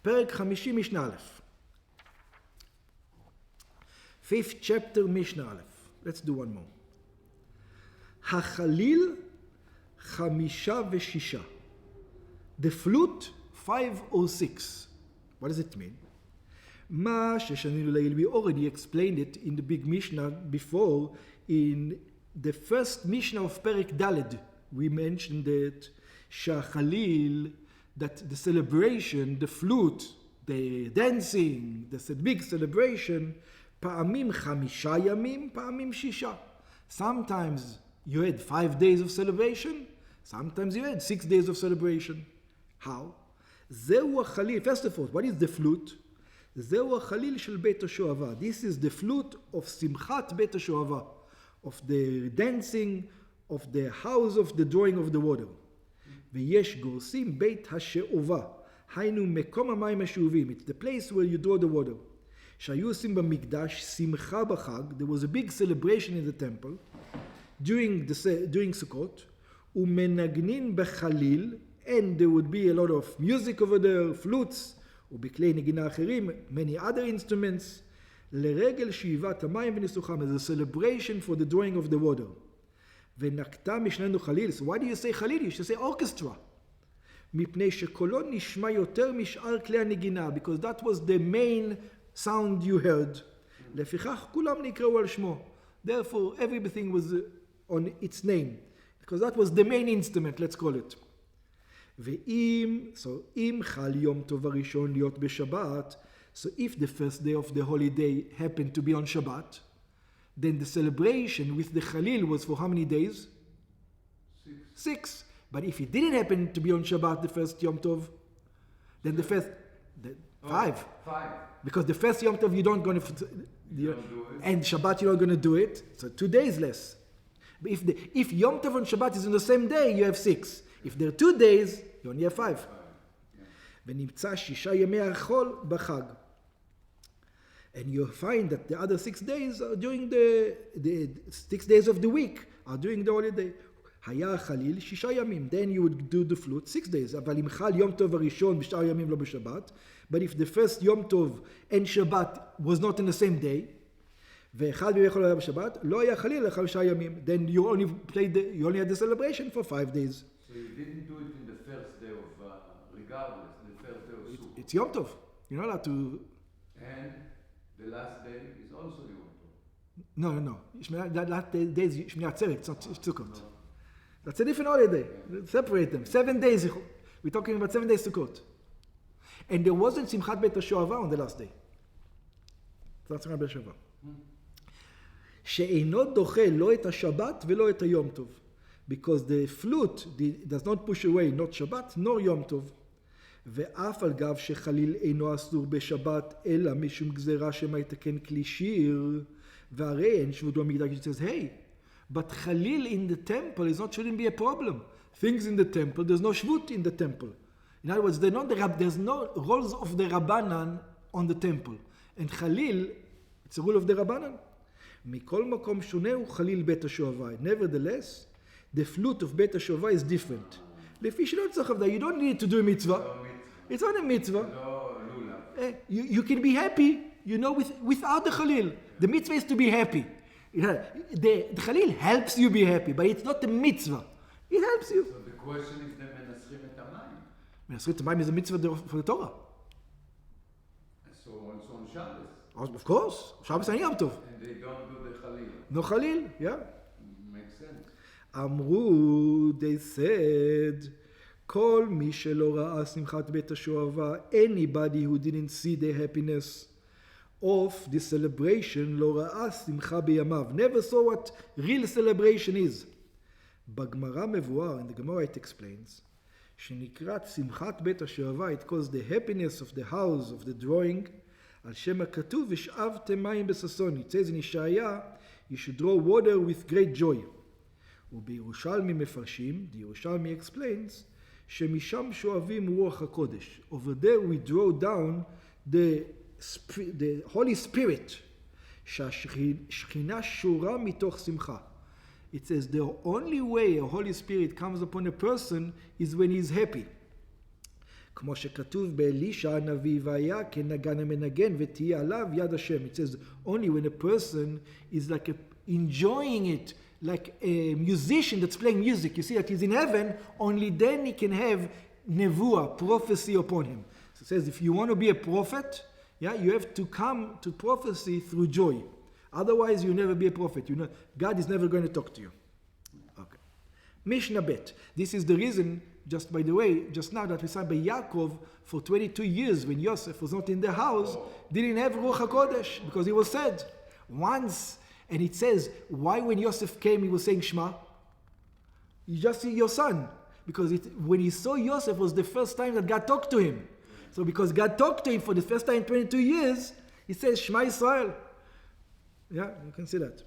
פרק 50 משנה א'. Fifth chapter משנה א'. Let's do one more. החליל 5 ו6. The flute 5 or 6. What does it mean? מה ששנינו לעיל, we already explained it in the big Mishnah before. In the first Mishnah of פרק ד' we mentioned that שהחליל, that the celebration, the flute, the dancing, the big celebration, פעמים 5 ימים, פעמים 6. Sometimes you had 5 days of celebration, sometimes you had 6 days of celebration. How? זהו החליל, first of all, what is the flute? זהו החליל של בית השואבה. This is the flute of שמחת בית השואבה, of the dancing, of the house of the drawing of the water. ויש גורסים בית השאובה, היינו מקום המים השאובים. It's the place where you draw the water. שהיו עושים במקדש שמחה בחג. There was a big celebration in the temple during Sukkot. ומנגנין בחליל, and there would be a lot of music over there, flutes, ובכלי נגינה אחרים, many other instruments, לרגל שאיבת המים וניסוחם. There's a celebration for the drawing of the water. ונקטה משננו חליל. So why do you say חליל? You should say orchestra. מפני שקולו נשמע יותר משאר כלי הנגינה, because that was the main sound you heard. לפיכך כולם נקראו על שמו. Therefore everything was on its name, because that was the main instrument, let's call it. אם חל יום טוב הראשון להיות בשבת, so if the first day of the holiday happened to be on Shabbat, then the celebration with the Khalil was for how many days? 6. But if it didn't happen to be on Shabbat, the first Yom Tov, then the first... 5. Because the first Yom Tov you don't going to... and Shabbat you're not going to do it, so 2 days less. But if Yom Tov and Shabbat is on the same day, you have 6. If there are 2 days, you only have 5. ונמצא 6 ימי החול בחג. And you find that the other 6 days are during the 6 days of the week are during the holiday. היה החליל 6 ימים. Then you would do the flute 6 days. אבל אם חל יום טוב הראשון בשאר ימים לא בשבת, but if the first יום טוב and Shabbat was not in the same day, ואחד בימי חול היה בשבת, לא היה חליל ל5 ימים. Then you only had the celebration for 5 days. So you didn't do it in the first day of, regardless, the first day of Sukkot. It's Yom Tov. You're not allowed to... And the last day is also Yom Tov. No. That last day is Shmini Atzeret, it's not Sukkot. That's a different holiday. Separate them. 7 days. We're talking about 7 days Sukkot. And there wasn't Simchat Beit HaShoava on the last day. That's Simchat Beit HaShoava. שאינו דוחה לא את השבת ולא את היום טוב. Because the flute does not push away not Shabbat nor יום טוב. ואף על גב שחליל אינו אסור בשבת, אלא משום גזירה שמא יתקן כלי שיר, והרי אין שבות במקדש. It says, hey, but Khalil in the temple shouldn't be a problem. Things in the temple, there's no shvut in the temple. In other words, there's no roles of the Rabbanan on the temple. And Khalil, it's a rule of the Rabbanan. מכל מקום שונה הוא חליל בית השואבה. Nevertheless, the flute of בית השואבה is different. לפי שלא צריך עבדה, you don't need to do a mitzvah. It's not a mitzvah. You can be happy, without the Khalil. The mitzvah is to be happy. The Khalil helps you be happy, but it's not a mitzvah. It helps you. So the question is, then מנסחים את המים. מנסחים את המים is a mitzvah for the Torah. So also on Shabbos. Of course. Shabbos and Yom Tov. And they don't do the Khalil. No Khalil, yeah. Makes sense. אמרו, they said, כל מי שלא ראה שמחת בית השואבה, anybody who didn't see the happiness of the celebration, לא ראה שמחה בימיו, never saw what real celebration is. בגמרא מבואר, in the Gemara it explains, שנקראת שמחת בית השואבה, it calls the happiness of the house, of the drawing, על שם הכתוב, ושאבתם מים בששון. It says in ישעיה, you should draw water with great joy. ובירושלמי מפרשים, the Yerushalmi explains, שמשם שואבים רוח הקודש. Over there we draw down the Holy Spirit, שהשכינה שורה מתוך שמחה. It says the only way a Holy Spirit comes upon a person is when he's happy. כמו שכתוב באלישע הנביא, והיה כנגן המנגן ותהיה עליו יד השם. It says only when a person is like enjoying it, like a musician that's playing music, you see that he's in heaven, only then he can have nevuah, prophecy upon him. So it says if you want to be a prophet, you have to come to prophecy through joy. Otherwise you'll never be a prophet. God is never going to talk to you. Okay. Mishnah Bet. This is the reason, just by the way, just now that we saw by Yaakov for 22 years when Yosef was not in the house, didn't have Ruach HaKodesh because he was sad. Once, and it says, why when Yosef came he was saying Shema? You just see your son. Because when he saw Yosef was the first time that God talked to him. So because God talked to him for the first time in 22 years, he says Shema Israel. Yeah, you can see that.